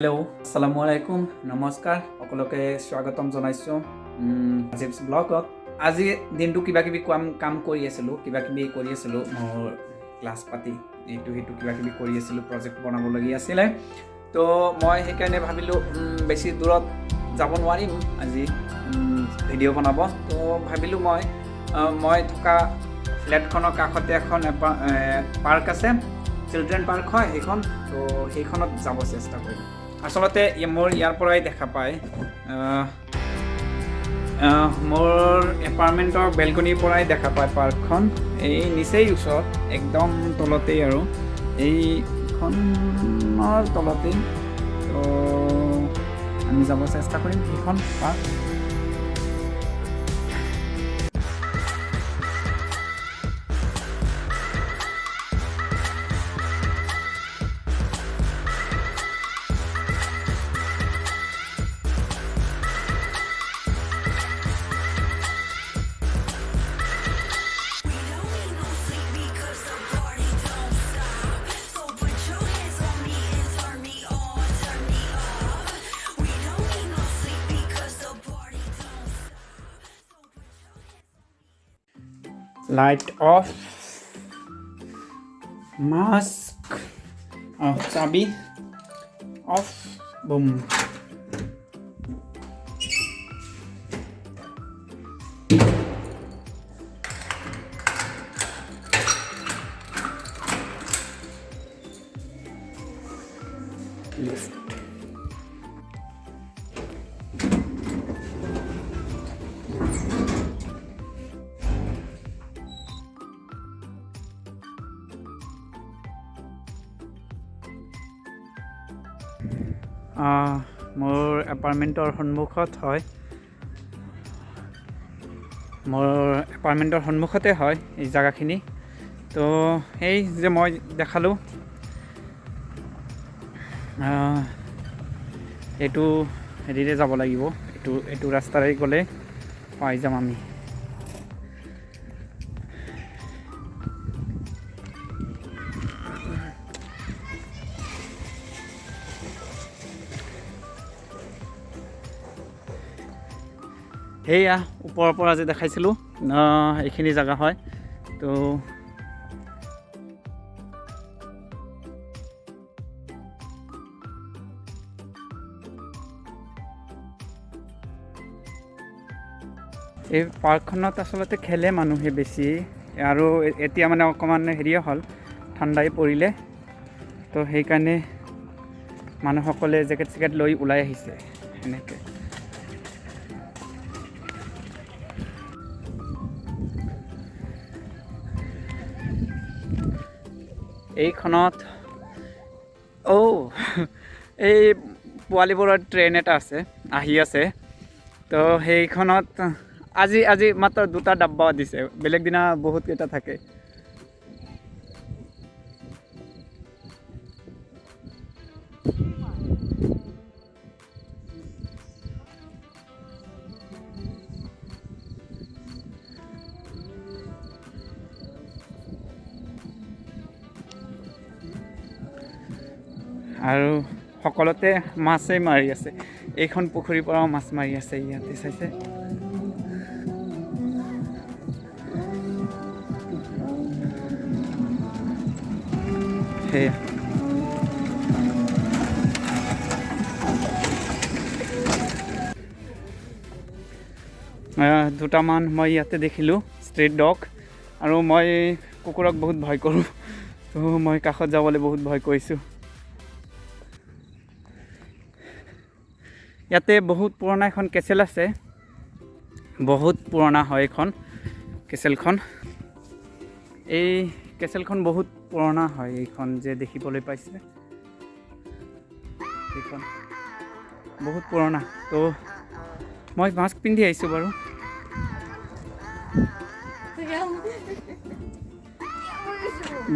Hello' আসসালামু আলাইকুম নমস্কাৰ সকলোকে স্বাগতম জনাইছোঁ আজিবছ ব্লগত আজি দিনটো কিবাকিবি কাম কৰি আছিলোঁ মোৰ ক্লাছ পাতি এইটো কিবাকিবি কৰি আছিলোঁ প্ৰজেক্ট বনাবলগীয়া আছিলে তো মই সেইকাৰণে ভাবিলোঁ বেছি দূৰত যাব নোৱাৰিম আজি ভিডিঅ' বনাব তো ভাবিলোঁ মই থকা ফ্লেটখনৰ কাষতে এখন পাৰ্ক আছে চিলড্ৰেন পাৰ্ক হয় সেইখন তো সেইখনত যাব চেষ্টা কৰিম আচলতে মোৰ ইয়াৰ পৰাই দেখা পায় মোৰ এপাৰ্টমেণ্টৰ বেলকনিৰ পৰাই দেখা পায় পাৰ্কখন এই নিচেই ওচৰত একদম তলতেই আৰু এইখনৰ তলতেই তো আমি যাব চেষ্টা কৰিম সেইখন পাৰ্ক light off mask চাবি off boom lift মোৰ এপাৰ্টমেণ্টৰ সন্মুখতে হয় এই জাগাখিনি তো এই যে মই দেখালোঁ এইটো হেৰিৰে যাব লাগিব এইটো ৰাস্তাৰে গ'লে পাই যাম আমি সেয়া ওপৰৰ পৰা যে দেখাইছিলোঁ এইখিনি জেগা হয় তো এই পাৰ্কখনত আচলতে খেলে মানুহে বেছি আৰু এতিয়া মানে অকণমান হেৰিয়ে হ'ল ঠাণ্ডাই পৰিলে তো সেইকাৰণে মানুহসকলে জেকেট লৈ ওলাই আহিছে এনেকৈ এইখনত এই পোৱালিবোৰৰ ট্ৰেইন এটা আহি আছে তো সেইখনত আজি মাত্ৰ 2টা ডাব্বা দিছে বেলেগ দিনা বহুত কেইটা থাকে আৰু সকলোতে মাছেই মাৰি আছে এইখন পুখুৰীৰ পৰাও মাছ মাৰি আছে ইয়াতে চাইছে সেয়া দুটামান মই ইয়াতে দেখিলোঁ ষ্ট্ৰীট ডগ আৰু মই কুকুৰক বহুত ভয় কৰোঁ তো মই কাষত যাবলৈ বহুত ভয় কৰিছোঁ ইয়াতে বহুত পুৰণা এখন কেচেল আছে বহুত পুৰণা হয় এইখন কেচেলখন এই কেচেলখন বহুত পুৰণা হয় এইখন যে দেখিবলৈ পাইছে এইখন বহুত পুৰণা তো মই মাস্ক পিন্ধি আহিছোঁ বাৰু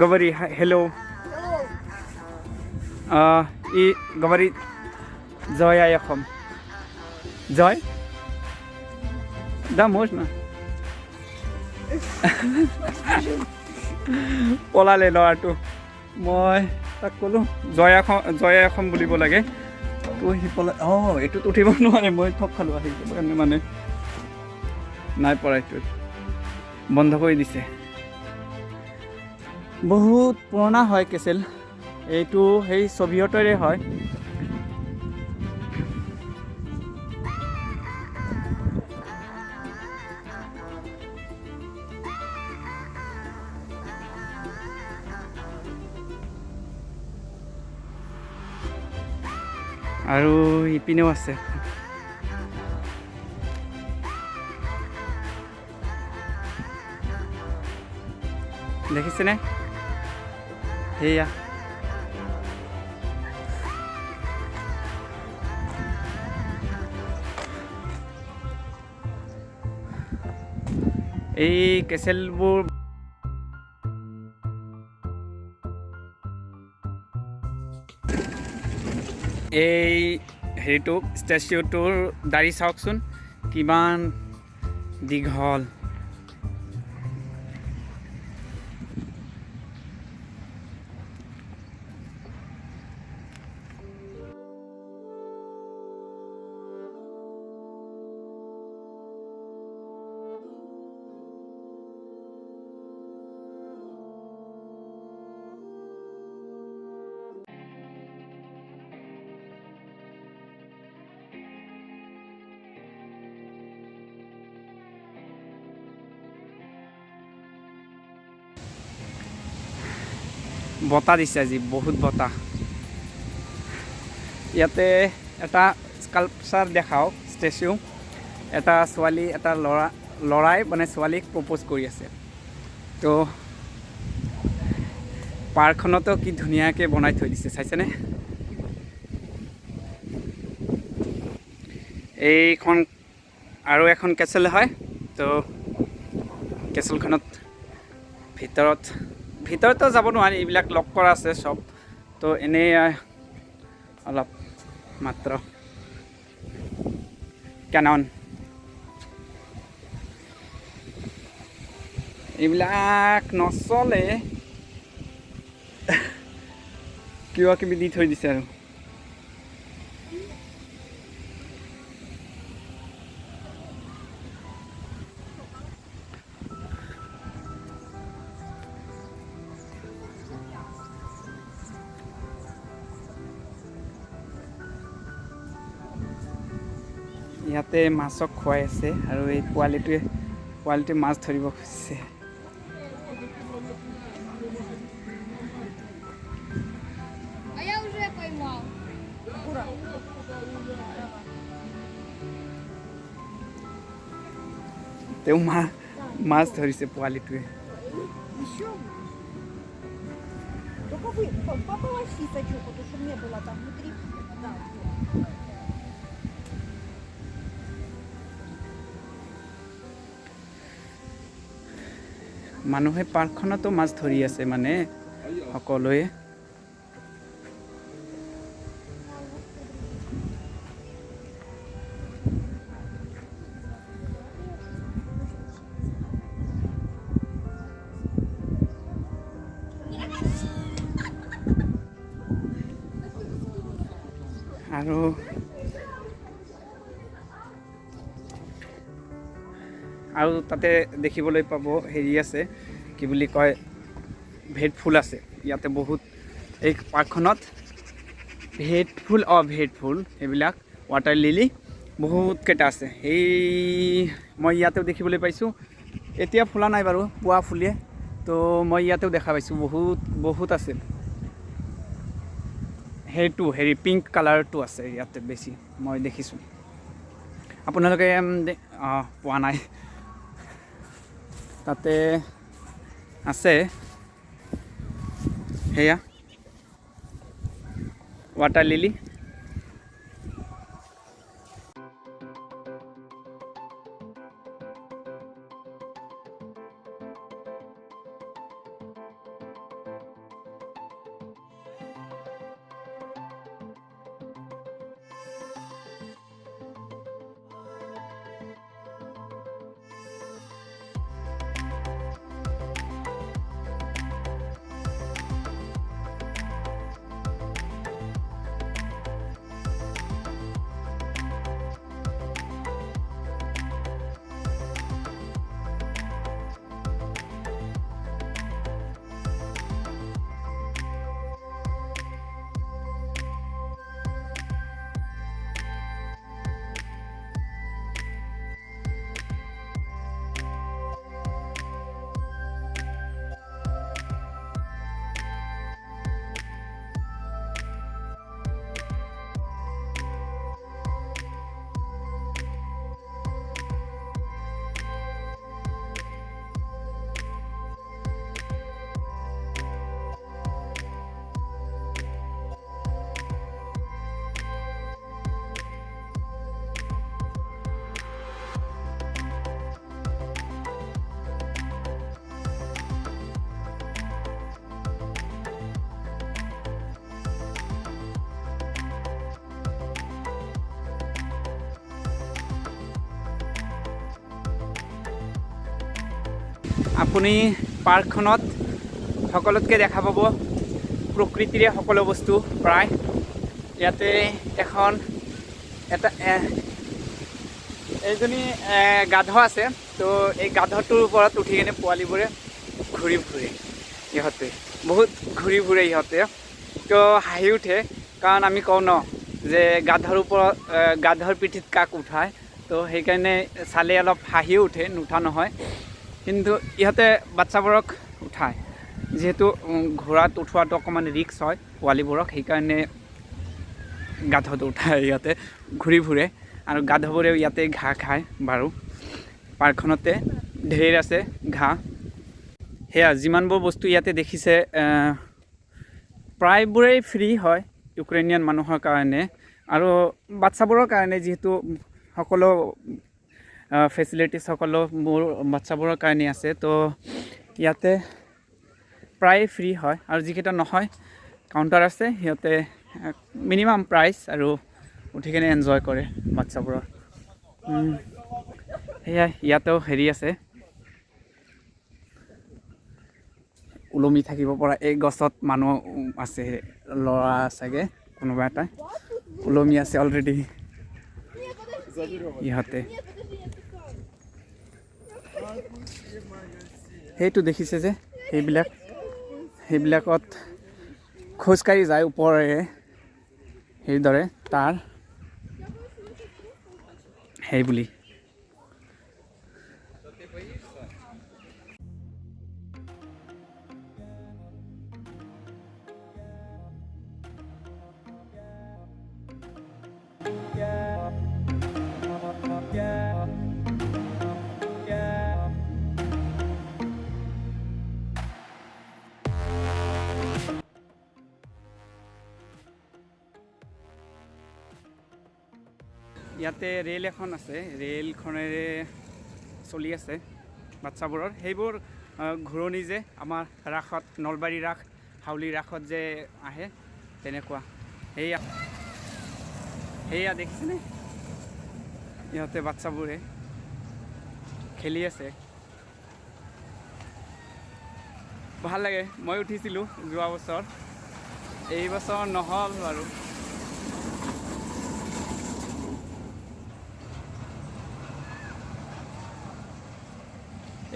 গবৰি হেল্ল' ই গবৰি জয় আই অসম জয় দা można পলালে ল'ৰাটো মই তাক ক'লোঁ জয় অসম বুলিব লাগে এইটো সিফালে এইটোত উঠিব নোৱাৰে মই ঠগ খালোঁ আহি কাৰণে মানে নাই পৰা এইটোত বন্ধ কৰি দিছে বহুত পুৰণা হয় কেচেল এইটো সেই ছবিয়তৰে হয় আৰু ইপিনেও আছে দেখিছেনে সেয়া এই কেচেলবোৰ এই হেৰিটো ষ্টেচুটোৰ দাঢ়ি চাওকচোন কিমান দীঘল বতাহ দিছে আজি বহুত বতাহ ইয়াতে এটা স্কাল্পচাৰ দেখাও ষ্টেচু এটা ছোৱালী এটা ল'ৰাই মানে ছোৱালীক প্ৰপ'জ কৰি আছে তো পাৰ্কখনতো কি ধুনীয়াকৈ বনাই থৈ দিছে চাইছেনে এইখন আৰু এখন কেচেল হয় তো কেচেলখনত ভিতৰতো যাব নোৱাৰি এইবিলাক লক কৰা আছে সব তো এনেই অলপ মাত্ৰ কেনন এইবিলাক নচলে কিবা কিবি দি থৈ দিছে আৰু ইয়াতে মাছক খুৱাই আছে আৰু এই পোৱালিটোৱে মাছ ধৰিব খুজিছে তেওঁ মাছ ধৰিছে পোৱালিটোৱে মানুহে পাৰ্কখনতো মাছ ধৰি আছে মানে সকলোৱে আৰু তাতে দেখিবলৈ পাব হেৰি আছে কি বুলি কয় ভেট ফুল আছে ইয়াতে বহুত এই পাৰ্কখনত ভেট ফুল এইবিলাক ৱাটাৰ লিলি বহুত কেইটা আছে এই মই ইয়াতেও দেখিবলৈ পাইছোঁ এতিয়া ফুলা নাই বাৰু পুৱা ফুলে তো মই ইয়াতেও দেখা পাইছোঁ বহুত আছে হেৰি পিংক কালাৰটো আছে ইয়াতে বেছি মই দেখিছোঁ আপোনালোকে পোৱা নাই তাতে আছে সেয়া ৱাটাৰ লিলি আপুনি পাৰ্কখনত সকলোতকৈ দেখা পাব প্ৰকৃতিৰে সকলো বস্তু প্ৰায়। ইয়াতে এইজনী গাধ আছে। তো এই গাধটোৰ ওপৰত উঠি কিনে পোৱালিবোৰে ঘূৰি ফুৰে। ইহঁতে বহুত ঘূৰি ফুৰে ইহঁতে। তো হাঁহি উঠে, কাৰণ আমি কওঁ ন যে গাধৰ পিঠিত কাক উঠায়। তো সেইকাৰণে চালে অলপ হাঁহিও উঠে, নুঠা নহয়। কিন্তু ইহঁতে বাচ্চাবোৰক উঠায়, যিহেতু ঘোঁৰাত উঠোৱাটো অকণমান ৰিস্ক হয় পোৱালিবোৰক, সেইকাৰণে গাধটো উঠায়। ইয়াতে ঘূৰি ফুৰে আৰু গাধবোৰেও ইয়াতে ঘাঁহ খায় বাৰু। পাৰ্কখনতে ঢেৰ আছে ঘাঁহ। সেয়া যিমানবোৰ বস্তু ইয়াতে দেখিছে প্ৰায়বোৰেই ফ্ৰী হয় ইউক্ৰেইনিয়ান মানুহৰ কাৰণে আৰু বাচ্চাবোৰৰ কাৰণে, যিহেতু সকলো ফেচিলিটিছ সকলো মোৰ বাচ্চাবোৰৰ কাৰণে আছে। তো ইয়াতে প্ৰায় ফ্ৰী হয় আৰু যিকেইটা নহয় কাউণ্টাৰ আছে, সিহঁতে মিনিমাম প্ৰাইচ আৰু উঠি কিনে এনজয় কৰে বাচ্চাবোৰৰ। সেয়াই ইয়াতেও হেৰি আছে, ওলমি থাকিব পৰা। এই গছত মানুহ আছে, ল'ৰা চাগে কোনোবা এটা ওলমি আছে অলৰেডি ইহঁতে। সেইটো দেখিছে যে সেইবিলাকত খোজকাঢ়ি যায় ওপৰেৰে, সেইদৰে তাৰ সেই বুলি। ইয়াতে ৰেল এখন আছে, ৰেলখনেৰে চলি আছে বাচ্চাবোৰৰ। সেইবোৰ ঘূৰণি যে আমাৰ ৰাসত, নলবাৰী ৰাস, হাউলি ৰাসত যে আহে, তেনেকুৱা। সেয়া দেখিছেনে, ইহঁতে বাচ্চাবোৰে খেলি আছে। ভাল লাগে। মই উঠিছিলোঁ যোৱা বছৰ, এই বছৰ নহ'ল বাৰু।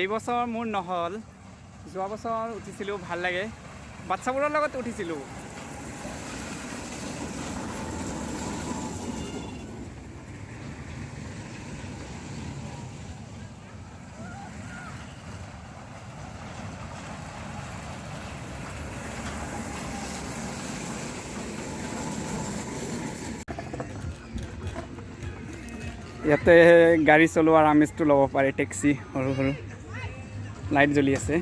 এই বছৰ মোৰ নহ'ল, যোৱা বছৰ উঠিছিলোঁ, ভাল লাগে। বাচ্চাবোৰৰ লগত উঠিছিলোঁ। ইয়াতে গাড়ী চলোৱাৰ আমেজটো ল'ব পাৰে, টেক্সি সৰু সৰু লাইট জ্বলি আছে।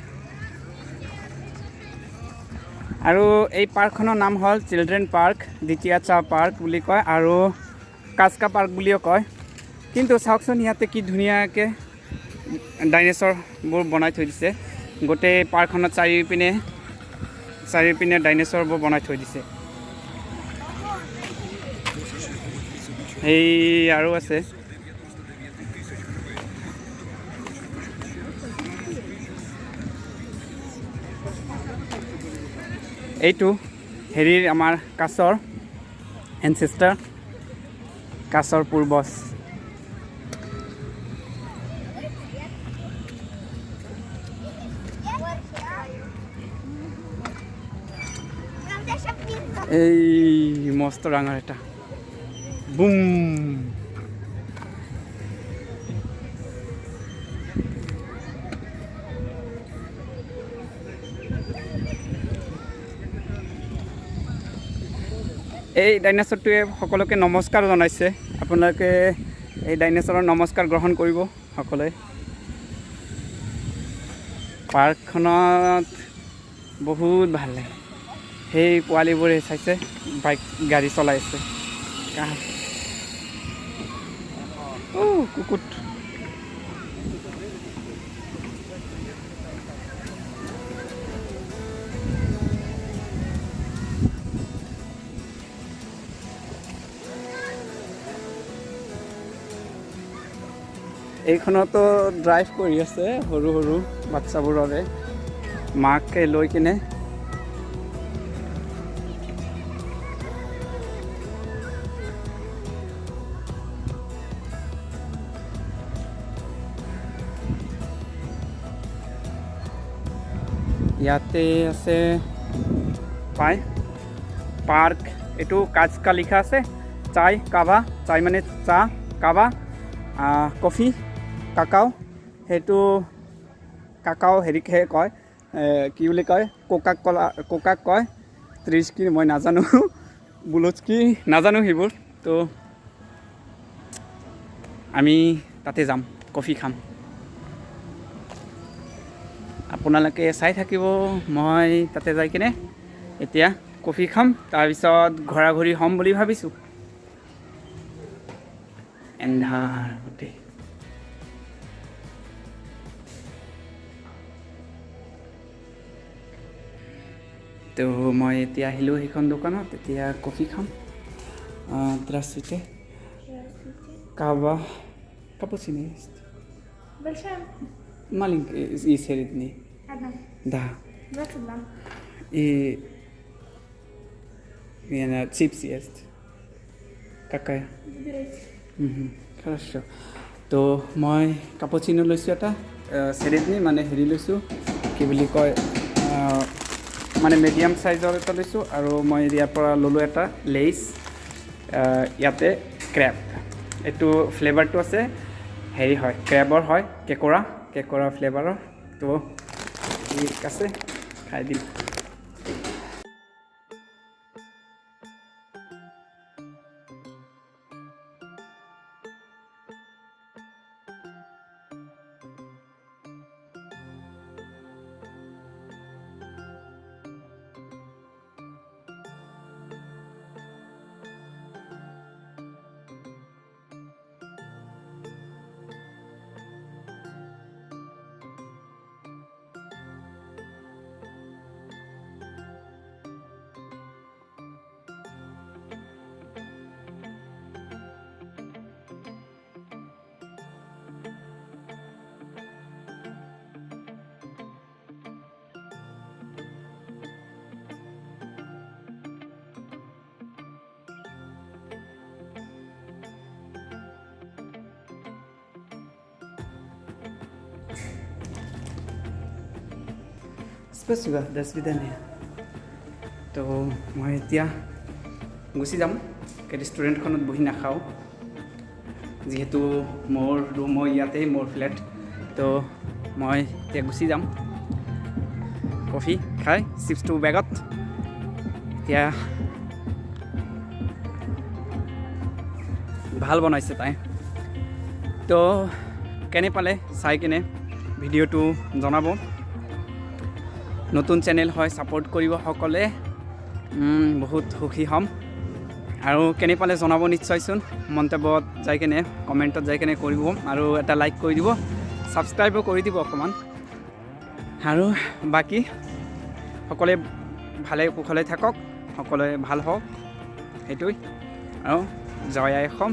আৰু এই পাৰ্কখনৰ নাম হ'ল চিলড্ৰেন পাৰ্ক, দ্বিতীয়াচা পাৰ্ক বুলি কয় আৰু কাজকা পাৰ্ক বুলিও কয়। কিন্তু চাওকচোন ইয়াতে কি ধুনীয়াকৈ ডাইনেছৰবোৰ বনাই থৈ দিছে। গোটেই পাৰ্কখনত চাৰিওপিনে ডাইনেছৰবোৰ বনাই থৈ দিছে। সেই আৰু আছে, এইটো হেৰিৰ আমাৰ কাছৰ এনচেষ্টাৰ, কাছৰ পূৰ্বজ। এই মস্ত ডাঙৰ এটা বুম। এই ডাইনাছৰটোৱে সকলোকে নমস্কাৰ জনাইছে। আপোনালোকে এই ডাইনাছৰৰ নমস্কাৰ গ্ৰহণ কৰিব সকলোৱে। পাৰ্কখনত বহুত ভাল লাগে। সেই পোৱালিবোৰে চাইছে গাড়ী চলাই আছে। কুকুৰ এইখনতো ড্ৰাইভ কৰি আছে সৰু সৰু বাচ্চাবোৰৰে মাকে লৈ কিনে। ইয়াতে আছে পাৰ্ক, এইটো কাজকা লিখা আছে। চাই কাবা, চাই মানে চাহ, কাবা কফি, কাকাও, সেইটো কাকাও হেৰিকহে কয়, কি বুলি কয়, কোকাক কয়। 30 কি মই নাজানো, বুলজ কি নাজানো সেইবোৰ। তো আমি তাতে যাম, কফি খাম। আপোনালোকে চাই থাকিব, মই তাতে যাই কিনে এতিয়া কফি খাম, তাৰপিছত ঘৰা ঘূৰি হ'ম বুলি ভাবিছোঁ। এন্ধাৰ গোটেই। তো মই এতিয়া আহিলোঁ সেইখন দোকানত, এতিয়া কফি খাম। Здравствуйте. Кава. Капучино есть? Большая? Маленькая и средний. Одна. Да. 22. И чипс есть. Какая? Выбирайте. Хорошо. তো মই কাপুচিনো লৈছোঁ এটা, চেৰিডনি মানে হেৰি লৈছোঁ, কি বুলি কয়, মানে মিডিয়াম চাইজৰ এটা লৈছোঁ। আৰু মই ইয়াৰ পৰা ল'লোঁ এটা লেইছ, ইয়াতে ক্ৰেব, এইটো ফ্লেভাৰটো আছে হেৰি হয়, ক্ৰেবৰ হয়, কেকৰা ফ্লেভাৰৰ। তো ঠিক আছে, খাই দিম। Спасибо, до свидания. তো মই এতিয়া গুচি যাম, ৰেষ্টুৰেণ্টখনত বহি নাখাওঁ, যিহেতু মোৰ ৰুম ইয়াতেই, মোৰ ফ্লেট। তো মই এতিয়া গুচি যাম, কফি খাই চিপছটো বেগত। এতিয়া ভাল বনাইছে তাই। তো কেনে পালে চাই কিনে ভিডিঅ'টো জনাব। নতুন চেনেল হয়, ছাপোৰ্ট কৰিব সকলোৱে, বহুত সুখী হ'ম। আৰু কেনে পালে জনাব নিশ্চয়চোন, মন্তব্যত যাই কিনে, কমেণ্টত যাই কিনে কৰিব, আৰু এটা লাইক কৰি দিব, ছাবস্ক্ৰাইবো কৰি দিব অকণমান। আৰু বাকী সকলোৱে ভালে কুশলে থাকক, সকলোৱে ভাল হওক, সেইটোৱেই। আৰু জয় আই অসম।